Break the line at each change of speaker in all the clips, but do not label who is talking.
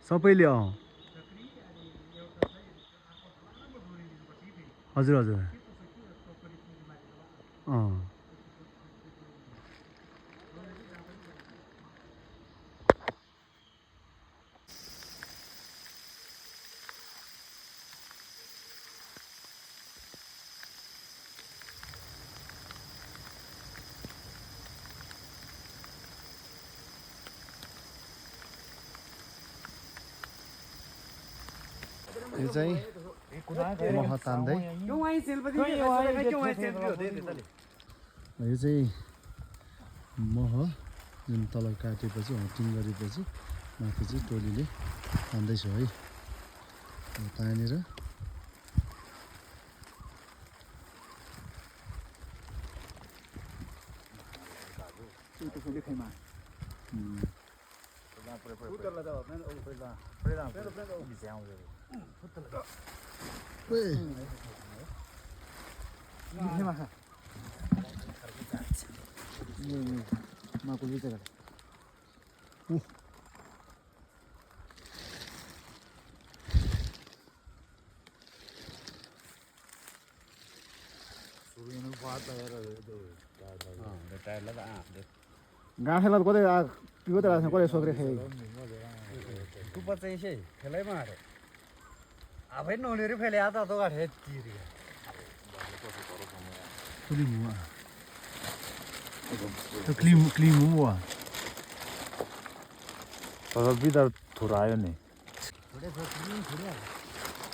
सबैले हजुर हजुर यो चाहिँ मह तान्दै यो चाहिँ मह जुन तल काटेपछि हटिङ गरेपछि माथि चाहिँ टोलीले तान्दैछ है तानेर गाँठेला त कतै पिउ त कतै सोक्रे खाइ
तू पर चाहिँ से खेलै मारे आफै नौलेर फेले आता तो गाठे तिरी
क्लिमुआ त्यो क्लिमुआ
तर बिदा थोर आयो नि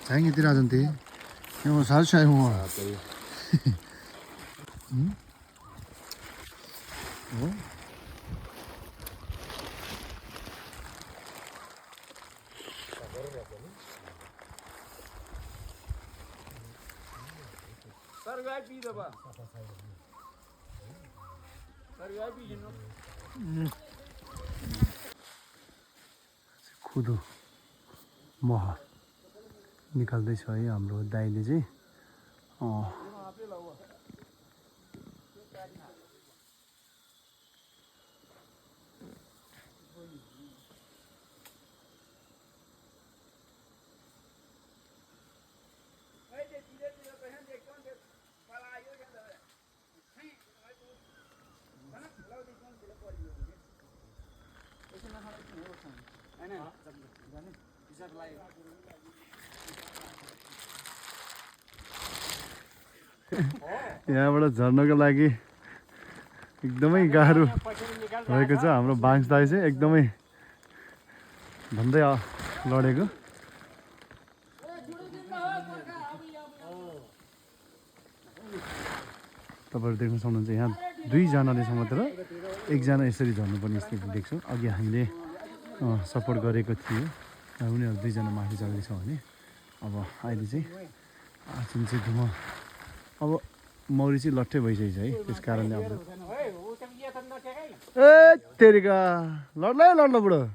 चाहिँ तिर आजन्ते यो साल चाहिँ हो हो खुदो मह निकाल्दैछ है हाम्रो दाइले चाहिँ यहाँबाट झर्नको लागि एकदमै गाह्रो भएको छ हाम्रो बाङ्स दाइ चाहिँ एकदमै भन्दै लडेको तपाईँहरू देख्न सक्नुहुन्छ यहाँ दुईजनाले समातेर एकजना यसरी झर्नुपर्ने स्थिति देख्छौँ अघि हामीले सपोर्ट गरेको थियो उनीहरू दुईजना माथि चढ्दैछ भने अब अहिले चाहिँ जुन चाहिँ धुम्म अब मौरी चाहिँ लट्ठै भइसकेको छ है त्यस कारणले अब ए तेरिका लड्ला लड्ला बुढो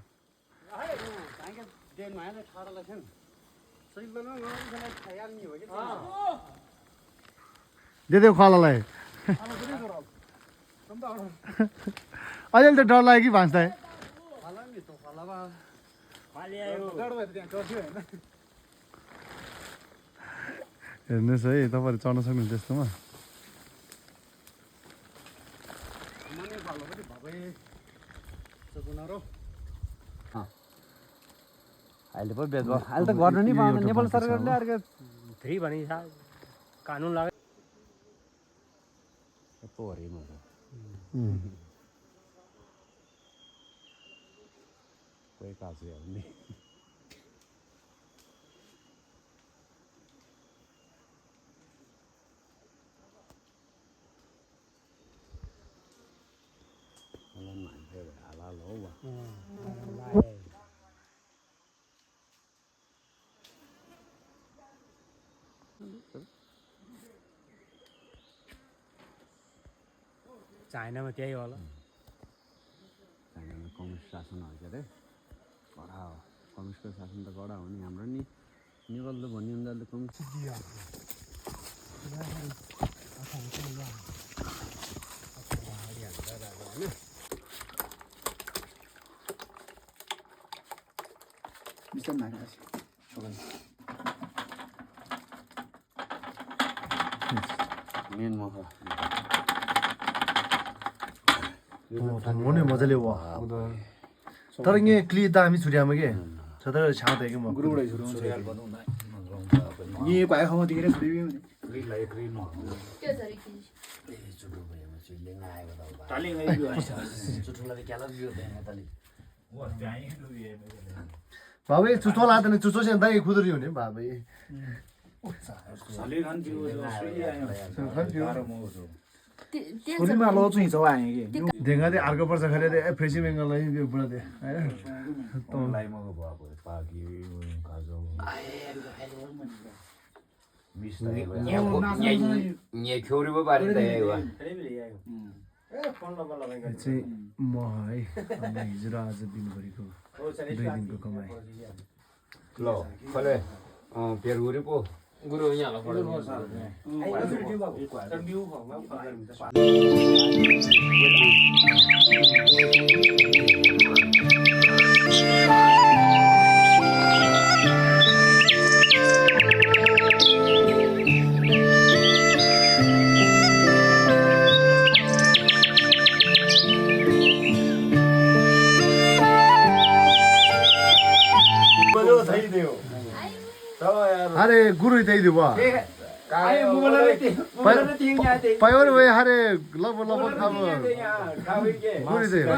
दिदेऊ खोलालाई अहिले त डर लाग्यो कि भान्स्दा हेर्नुहोस् है तपाईँहरू चढ्न सक्नुहुन्छ त्यस्तोमा
अहिले पो बेच अहिले त गर्नु नि पाउँदैन नेपाल सरकारले अर्को फ्री भनी कानुन लाग्यो पोहरीमा कोही काजु हेर्ने चाइनामा त्यही होला चाइनामा कम्युनिस्ट शासन हो के अरे कडा हो कम्युनिस्टको शासन त कडा हो नि हाम्रो नि नेपाल त भन्ने उनीहरूले communist
bisa mana sih?
Main मख
मोने मजाले वा तर यहाँ क्लि दामी छुट्यामा के सधैँ छाउँदै कि म
गुरुबाट सुरु ये पाए खाउँ देखेर छोडी
बाबे चुचो लाँदैन चुचो चाहिँ दाइ खुदरी हुने बाबे
छोरीमा लो चाहिँ हिँड्छौ आएँ कि
ढेङ्गा चाहिँ अर्को वर्ष खरे फ्रेसी बेङ्गललाई यो बुढा दे
यहाँ खेउरी पो पारिदियो
चाहिँ म है हिजो र आज दिनभरिको 2 दिनको कमाइ
ल खले पेरगुरी पो गुरु यहाँ
अरे गुरु त्यही दियो पायो रे अरे लब लब अब गुरु त्यही